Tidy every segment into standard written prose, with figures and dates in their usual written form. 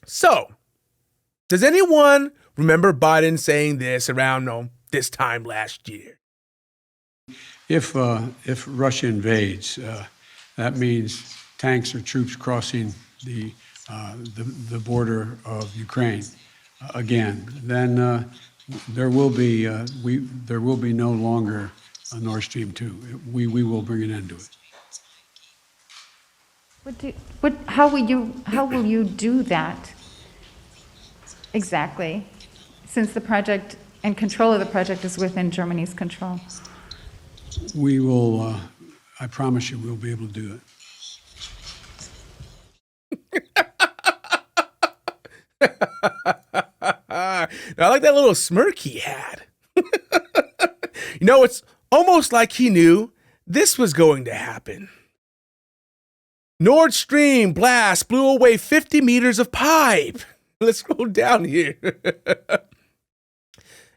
So, does anyone remember Biden saying this around this time last year? If Russia invades, that means tanks or troops crossing the border of Ukraine again. Then there will be no longer a Nord Stream 2. We will bring an end to it. How will you do that exactly, since the project and control of the project is within Germany's control? We will, I promise you, we'll be able to do it. I like that little smirk he had. It's almost like he knew this was going to happen. Nord Stream blast blew away 50 meters of pipe. Let's scroll down here.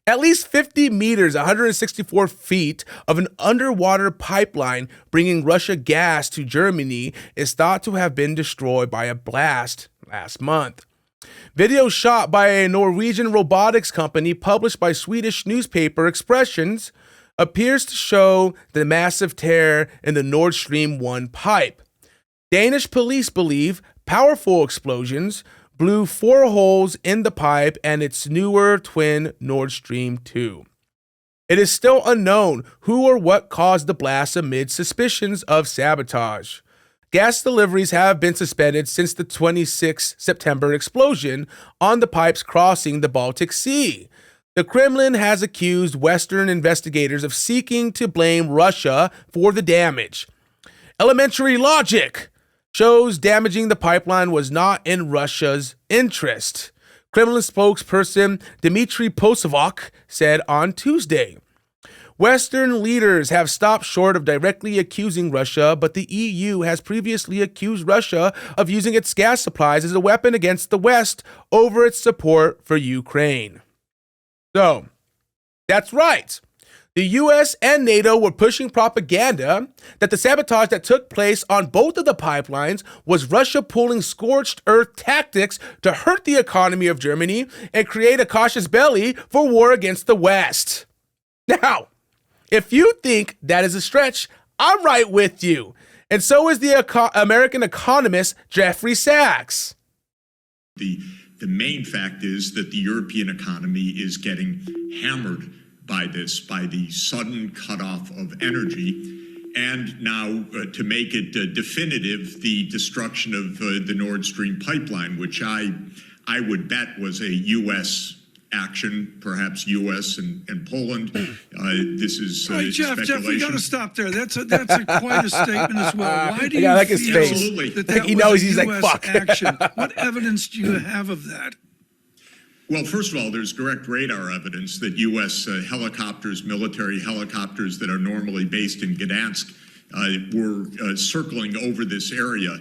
At least 50 meters, 164 feet of an underwater pipeline bringing Russia gas to Germany is thought to have been destroyed by a blast last month. Video shot by a Norwegian robotics company published by Swedish newspaper Expressions appears to show the massive tear in the Nord Stream 1 pipe. Danish police believe powerful explosions blew 4 holes in the pipe and its newer twin Nord Stream 2. It is still unknown who or what caused the blast amid suspicions of sabotage. Gas deliveries have been suspended since the 26 September explosion on the pipes crossing the Baltic Sea. The Kremlin has accused Western investigators of seeking to blame Russia for the damage. Elementary logic shows damaging the pipeline was not in Russia's interest, Kremlin spokesperson Dmitry Posavok said on Tuesday. Western leaders have stopped short of directly accusing Russia, but the EU has previously accused Russia of using its gas supplies as a weapon against the West over its support for Ukraine. So, that's right. The US and NATO were pushing propaganda that the sabotage that took place on both of the pipelines was Russia pulling scorched earth tactics to hurt the economy of Germany and create a casus belli for war against the West. Now, if you think that is a stretch, I'm right with you. And so is the American economist Jeffrey Sachs. The main fact is that the European economy is getting hammered by the sudden cutoff of energy, and now to make it definitive, the destruction of the Nord Stream pipeline, which I would bet was a U.S. action, perhaps U.S. and Poland. This is Jeff, speculation. we got to stop there. That's quite a statement as well. Why do you like his feel face. that He was knows a he's like, US fuck. action? What evidence do you have of that? Well, first of all, there's direct radar evidence that U.S. Helicopters, military helicopters that are normally based in Gdansk, were circling over this area.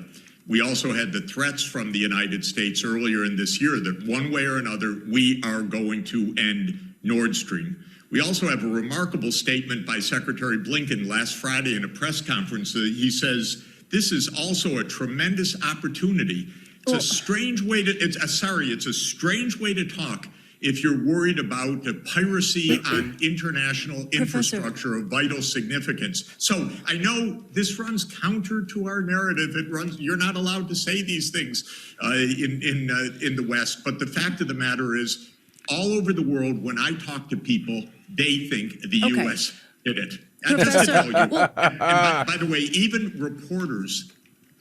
We also had the threats from the United States earlier in this year that one way or another, we are going to end Nord Stream. We also have a remarkable statement by Secretary Blinken last Friday in a press conference. He says, this is also a tremendous opportunity. It's a strange way to, it's a strange way to talk if you're worried about the piracy on international infrastructure of vital significance. So I know this runs counter to our narrative. You're not allowed to say these things in the West. But the fact of the matter is, all over the world, when I talk to people, they think the U.S. did it. Just to tell you. And by the way, even reporters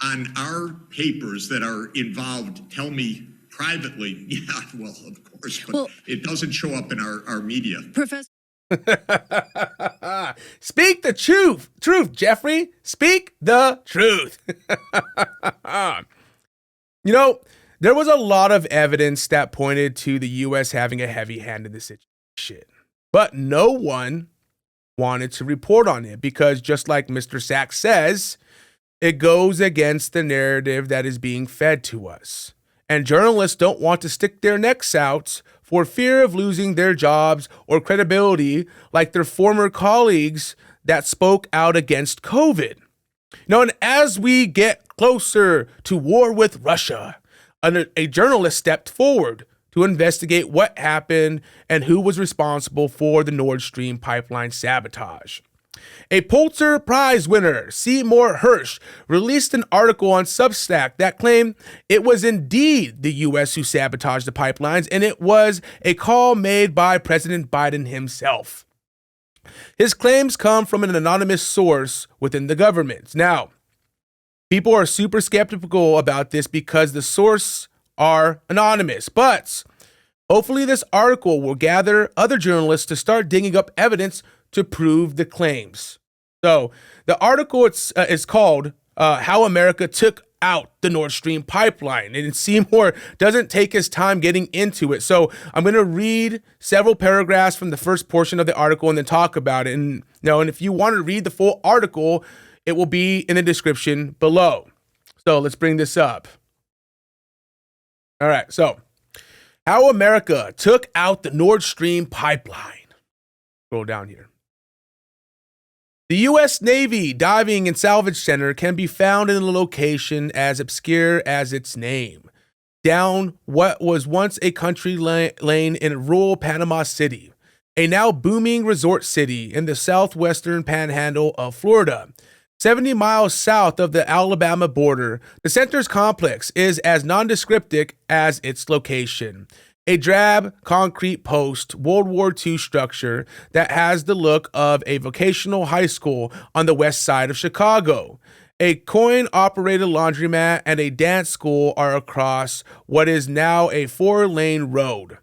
on our papers that are involved tell me privately, yeah, well, of course, but it doesn't show up in our media. Professor. Speak the truth, Jeffrey. Speak the truth. There was a lot of evidence that pointed to the U.S. having a heavy hand in this situation, but no one wanted to report on it because, just like Mr. Sachs says, it goes against the narrative that is being fed to us. And journalists don't want to stick their necks out for fear of losing their jobs or credibility like their former colleagues that spoke out against COVID. And as we get closer to war with Russia, A journalist stepped forward to investigate what happened and who was responsible for the Nord Stream pipeline sabotage. A Pulitzer Prize winner, Seymour Hersh, released an article on Substack that claimed it was indeed the U.S. who sabotaged the pipelines, and it was a call made by President Biden himself. His claims come from an anonymous source within the government. Now, people are super skeptical about this because the source are anonymous, but hopefully this article will gather other journalists to start digging up evidence to prove the claims. So the article is called How America Took Out the Nord Stream Pipeline, and Seymour doesn't take his time getting into it. So I'm going to read several paragraphs from the first portion of the article and then talk about it. And if you want to read the full article, it will be in the description below. So let's bring this up. All right, so How America Took Out the Nord Stream Pipeline. Scroll down here. The U.S. Navy Diving and Salvage Center can be found in a location as obscure as its name, down what was once a country lane in rural Panama City, a now booming resort city in the southwestern panhandle of Florida. 70 miles south of the Alabama border, the center's complex is as nondescript as its location. A drab concrete post-World War II structure that has the look of a vocational high school on the west side of Chicago. A coin-operated laundromat and a dance school are across what is now a 4-lane road.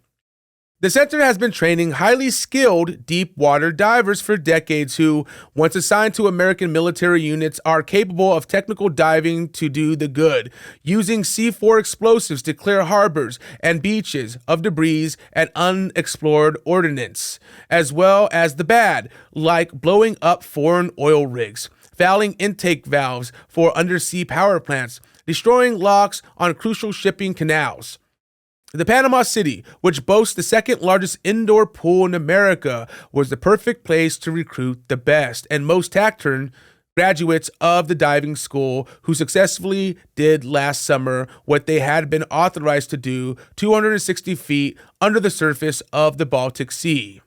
The center has been training highly skilled deep water divers for decades who, once assigned to American military units, are capable of technical diving to do the good, using C4 explosives to clear harbors and beaches of debris and unexplored ordnance, as well as the bad, like blowing up foreign oil rigs, fouling intake valves for undersea power plants, destroying locks on crucial shipping canals. The Panama City, which boasts the second largest indoor pool in America, was the perfect place to recruit the best and most taciturn graduates of the diving school who successfully did last summer what they had been authorized to do 260 feet under the surface of the Baltic Sea.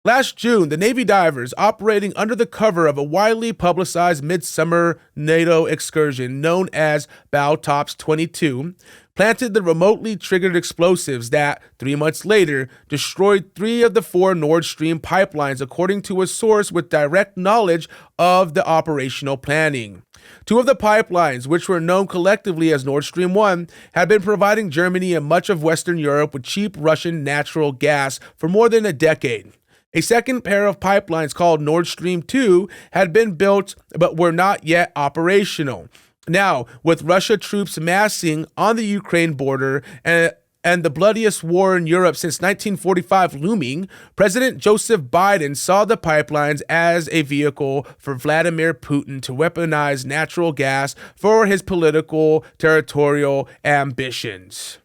Last June, the Navy divers, operating under the cover of a widely publicized midsummer NATO excursion known as Sabotage 22, planted the remotely triggered explosives that, 3 months later, destroyed 3 of the 4 Nord Stream pipelines, according to a source with direct knowledge of the operational planning. 2 of the pipelines, which were known collectively as Nord Stream 1, had been providing Germany and much of Western Europe with cheap Russian natural gas for more than a decade. A second pair of pipelines called Nord Stream 2 had been built but were not yet operational. Now, with Russia troops massing on the Ukraine border and the bloodiest war in Europe since 1945 looming, President Joseph Biden saw the pipelines as a vehicle for Vladimir Putin to weaponize natural gas for his political territorial ambitions.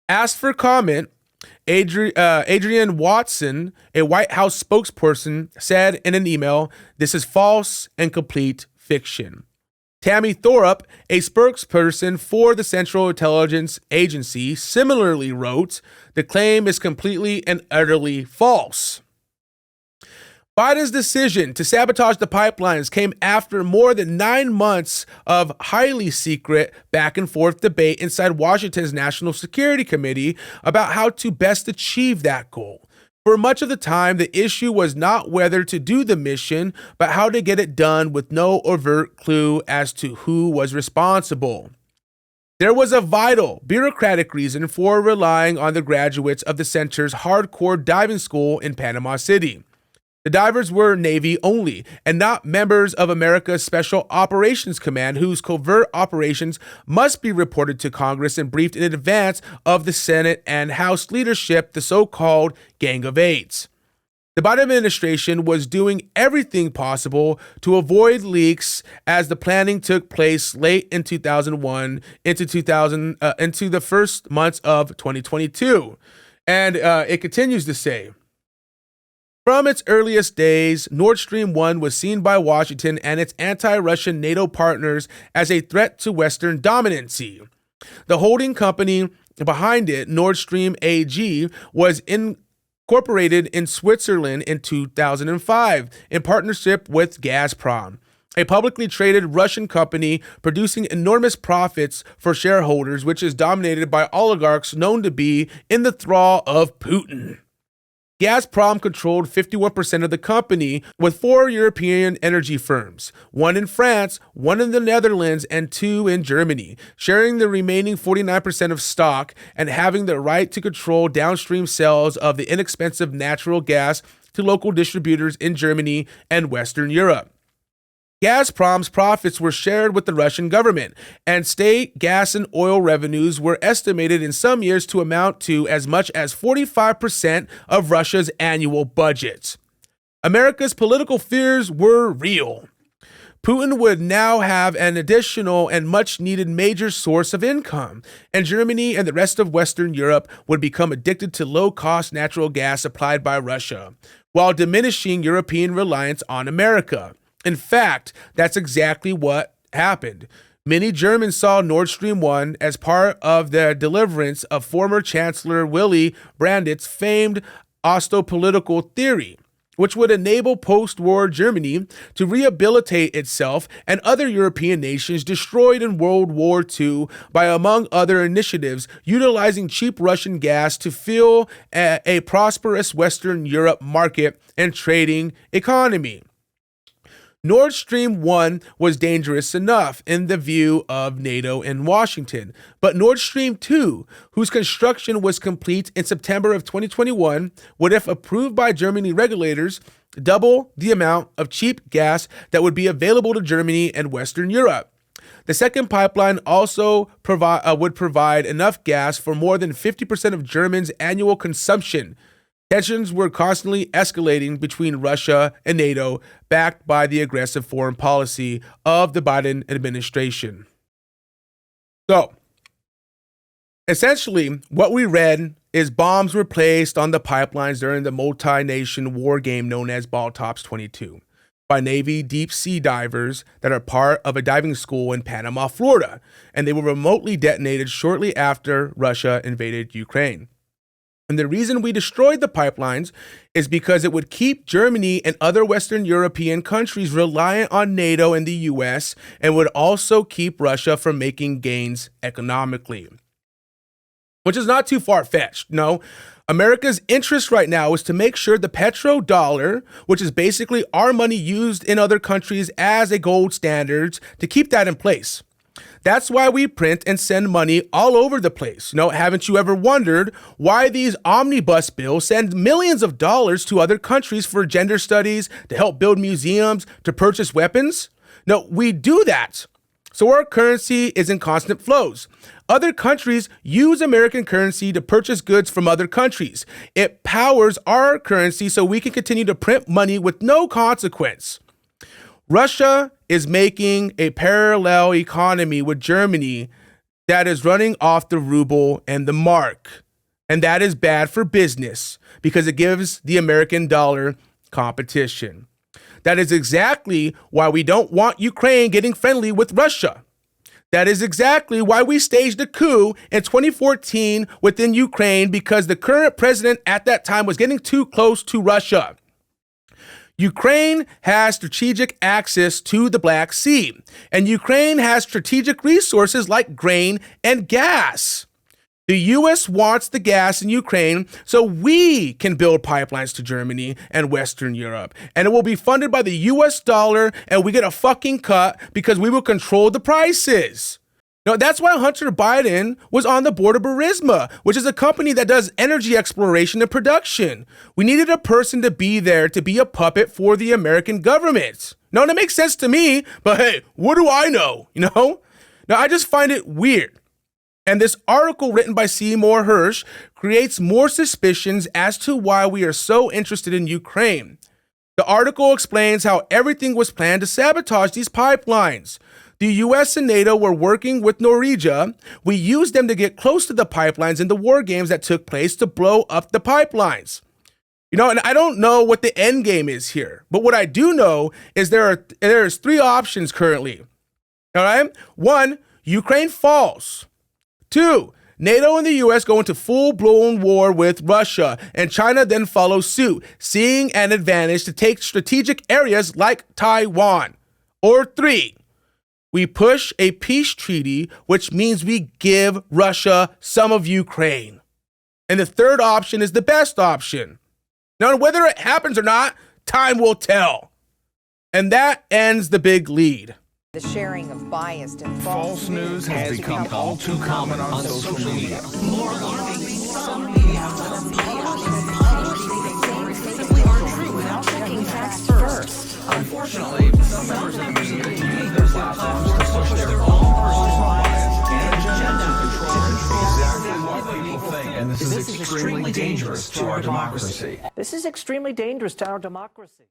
Asked for comment, Adrienne Watson, a White House spokesperson, said in an email, "This is false and complete fiction." Tammy Thorup, a spokesperson for the Central Intelligence Agency, similarly wrote, "The claim is completely and utterly false." Biden's decision to sabotage the pipelines came after more than 9 months of highly secret back and forth debate inside Washington's National Security Committee about how to best achieve that goal. For much of the time, the issue was not whether to do the mission, but how to get it done with no overt clue as to who was responsible. There was a vital bureaucratic reason for relying on the graduates of the center's hardcore diving school in Panama City. The divers were Navy only, and not members of America's Special Operations Command, whose covert operations must be reported to Congress and briefed in advance of the Senate and House leadership, the so-called Gang of Eights. The Biden administration was doing everything possible to avoid leaks as the planning took place late in 2001 into the first months of 2022. And it continues to say, From its earliest days, Nord Stream 1 was seen by Washington and its anti-Russian NATO partners as a threat to Western dominancy. The holding company behind it, Nord Stream AG, was incorporated in Switzerland in 2005 in partnership with Gazprom, a publicly traded Russian company producing enormous profits for shareholders, which is dominated by oligarchs known to be in the thrall of Putin. Gazprom controlled 51% of the company, with 4 European energy firms, 1 in France, 1 in the Netherlands, and 2 in Germany, sharing the remaining 49% of stock and having the right to control downstream sales of the inexpensive natural gas to local distributors in Germany and Western Europe. Gazprom's profits were shared with the Russian government, and state gas and oil revenues were estimated in some years to amount to as much as 45% of Russia's annual budget. America's political fears were real. Putin would now have an additional and much-needed major source of income, and Germany and the rest of Western Europe would become addicted to low-cost natural gas supplied by Russia, while diminishing European reliance on America. In fact, that's exactly what happened. Many Germans saw Nord Stream 1 as part of the deliverance of former Chancellor Willy Brandt's famed ostopolitical theory, which would enable post-war Germany to rehabilitate itself and other European nations destroyed in World War II by, among other initiatives, utilizing cheap Russian gas to fuel a prosperous Western Europe market and trading economy. Nord Stream 1 was dangerous enough in the view of NATO and Washington, but Nord Stream 2, whose construction was complete in September of 2021, would, if approved by Germany regulators, double the amount of cheap gas that would be available to Germany and Western Europe. The second pipeline also would provide enough gas for more than 50% of Germans' annual consumption. Tensions were constantly escalating between Russia and NATO, backed by the aggressive foreign policy of the Biden administration. So, essentially, what we read is bombs were placed on the pipelines during the multi-nation war game known as Baltops 22 by Navy deep sea divers that are part of a diving school in Panama, Florida, and they were remotely detonated shortly after Russia invaded Ukraine. And the reason we destroyed the pipelines is because it would keep Germany and other Western European countries reliant on NATO and the US, and would also keep Russia from making gains economically. Which is not too far-fetched, no. America's interest right now is to make sure the petrodollar, which is basically our money used in other countries as a gold standard, to keep that in place. That's why we print and send money all over the place. Haven't you ever wondered why these omnibus bills send millions of dollars to other countries for gender studies, to help build museums, to purchase weapons? No, we do that so our currency is in constant flows. Other countries use American currency to purchase goods from other countries. It powers our currency so we can continue to print money with no consequence. Russia is making a parallel economy with Germany that is running off the ruble and the mark. And that is bad for business because it gives the American dollar competition. That is exactly why we don't want Ukraine getting friendly with Russia. That is exactly why we staged a coup in 2014 within Ukraine, because the current president at that time was getting too close to Russia. Ukraine has strategic access to the Black Sea, and Ukraine has strategic resources like grain and gas. The U.S. wants the gas in Ukraine so we can build pipelines to Germany and Western Europe, and it will be funded by the U.S. dollar, and we get a fucking cut because we will control the prices. Now, that's why Hunter Biden was on the board of Burisma, which is a company that does energy exploration and production. We needed a person to be there to be a puppet for the American government. Now, that makes sense to me, but hey, what do I know, Now, I just find it weird. And this article written by Seymour Hersh creates more suspicions as to why we are so interested in Ukraine. The article explains how everything was planned to sabotage these pipelines. The US and NATO were working with Norwegia. We used them to get close to the pipelines in the war games that took place to blow up the pipelines. You know, and I don't know what the end game is here, but what I do know is there's three options currently. All right? 1, Ukraine falls. 2, NATO and the US go into full-blown war with Russia, and China then follows suit, seeing an advantage to take strategic areas like Taiwan. Or 3, we push a peace treaty, which means we give Russia some of Ukraine. And the third option is the best option. Now, whether it happens or not, time will tell. And that ends the big lead. The sharing of biased and False news has become all too common on social media. More alarming, some media simply aren't true without checking facts first. Unfortunately, some members of the media use their platforms to push their own personal bias and agenda to control exactly what people think. And this is extremely dangerous to our democracy. This is extremely dangerous to our democracy.